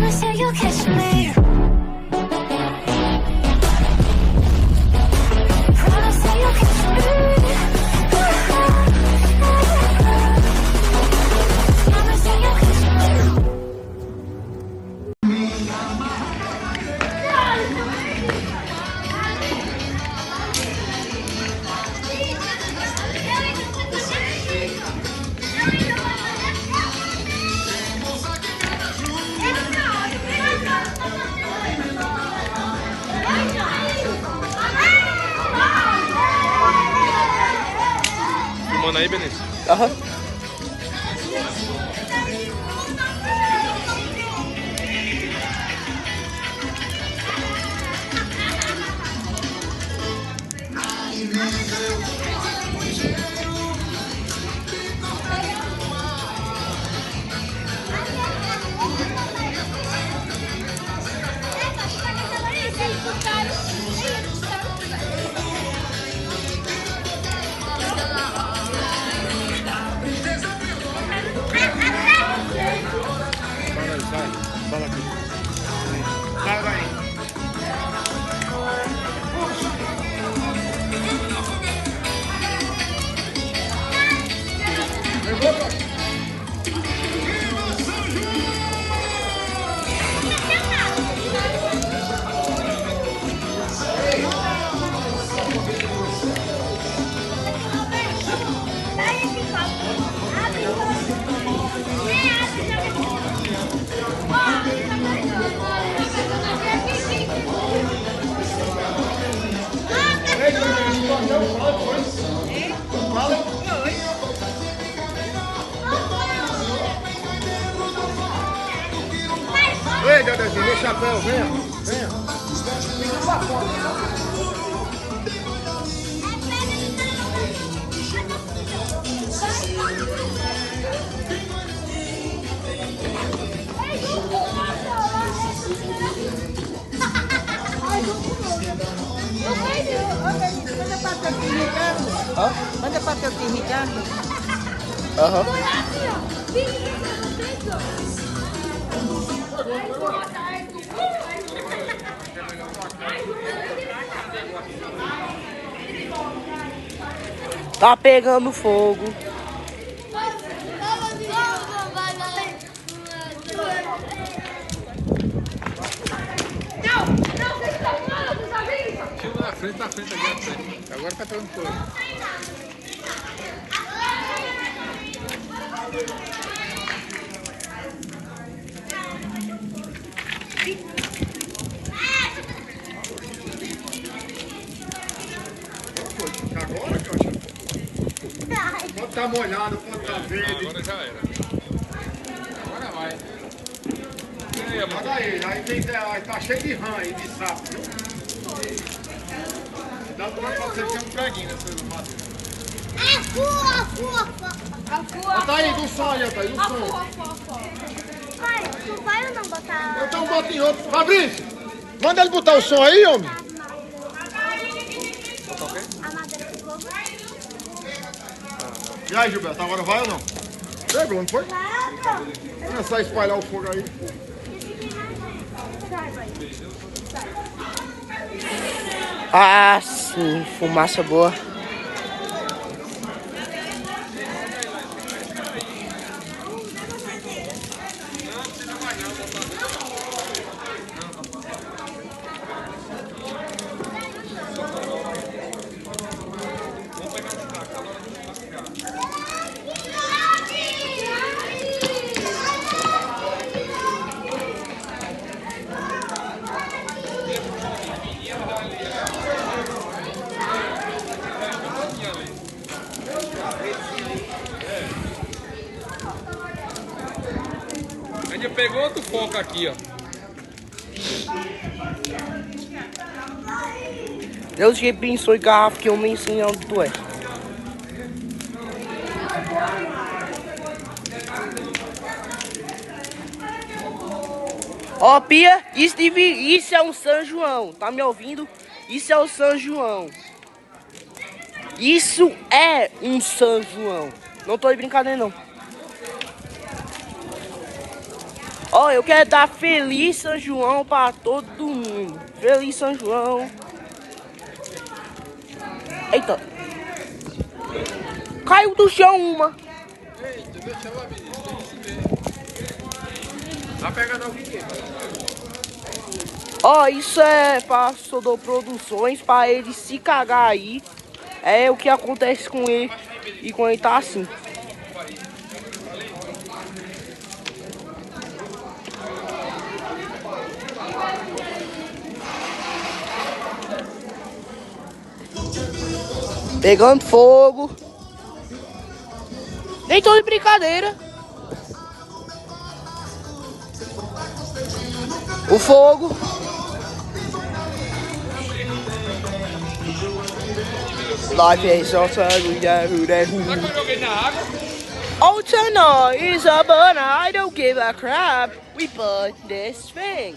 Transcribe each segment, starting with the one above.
Promise that you'll catch me. Promise that you'll catch me. Promise that you'll catch me. Filmando aí, Benício? Aham. Fala aqui. Vai. Ei, Dedezinho, meu chapéu, venha. Manda pra teu time, Ricardo. Aham. Tá pegando fogo. Chegou na frente aqui à frente. Agora tá pegando fogo. Agora, Jorge? Pode estar molhado, pode estar verde. Agora já era. Agora vai. Olha aí tá cheio de rã aí, de sapo, viu? Dá pra você ter um preguinho nessa madeira. Bota aí, do som aí, tá aí, do som. Pai, tu vai ou não botar? Então bota em outro. Fabrício, manda ele botar o som aí, homem. A madeira do fogo? E aí, Gilberto, agora vai ou não? Pegou, não foi? Vamos começar a espalhar o fogo aí. Ah, sim, fumaça boa. A gente pegou outro foco aqui, ó. Deus que pensou em garrafa que eu me ensinei onde tu é. Ó, Pia, isso é um São João, tá me ouvindo? Isso é o São João. Isso é um São João. Não tô de brincadeira, não. Ó, eu quero dar Feliz São João pra todo mundo. Feliz São João. Eita. Caiu do chão uma. Eita, deixa lá, menino. Tá pegando alguém aqui. Ó, isso é pra Sodor Produções, pra ele se cagar aí. É o que acontece com ele e quando ele tá assim. Pegando fogo. Nem tô de brincadeira. O fogo. Life is also Oh, tonight is a burn. I don't give a crap. We burn this thing.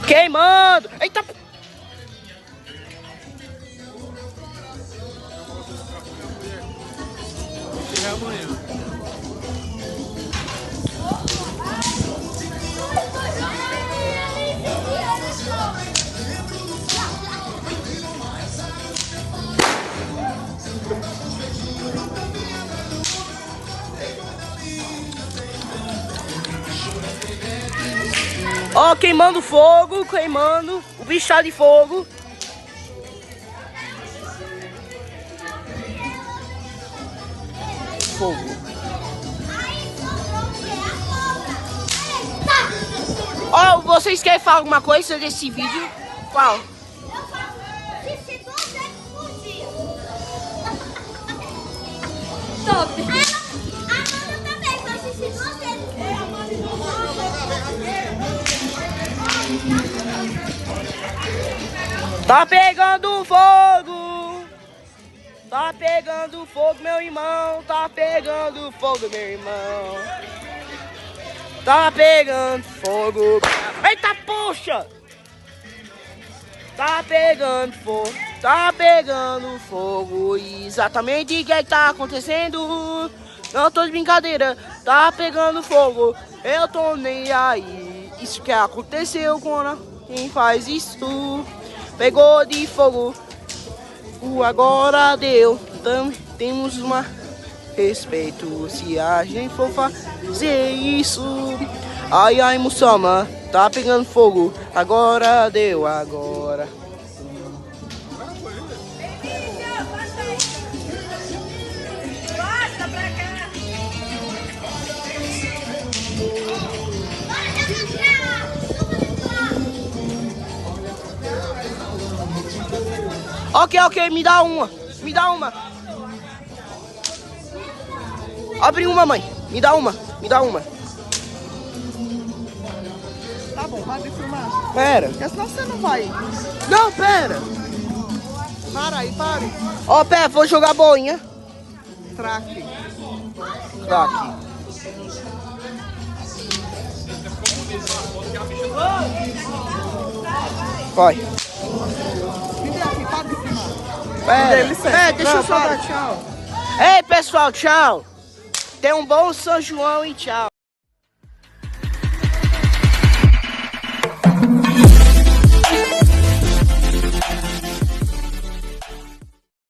Queimando! Eita! Ó, queimando fogo, queimando. O bicho tá de fogo. Fogo. Ó, vocês querem falar alguma coisa desse vídeo? Qual? Top. A Amanda também, eu assisti 2 vezes. Tá pegando fogo! Tá pegando fogo, meu irmão! Tá pegando fogo, meu irmão! Tá pegando fogo! Eita, poxa! Tá pegando fogo! Tá pegando fogo! Exatamente o que tá acontecendo? Não tô de brincadeira! Tá pegando fogo! Eu tô nem aí! Isso que aconteceu com quem faz isso? Pegou de fogo, agora deu. Temos uma respeito se a gente for fazer isso. Ai, ai, Mussama, tá pegando fogo, agora deu, agora. Ok, me dá uma. Abre uma, mãe. Me dá uma. Tá bom, para de filmar. Pera. Porque senão você não vai. Não, pera. Para aí, pare. Ó, pera, vou jogar bolinha. Traque. Crack. Vai. Me dê aqui, para de filmar. Pera, deixa eu só dar tchau. Ei, pessoal, tchau. Tenha um bom São João e tchau.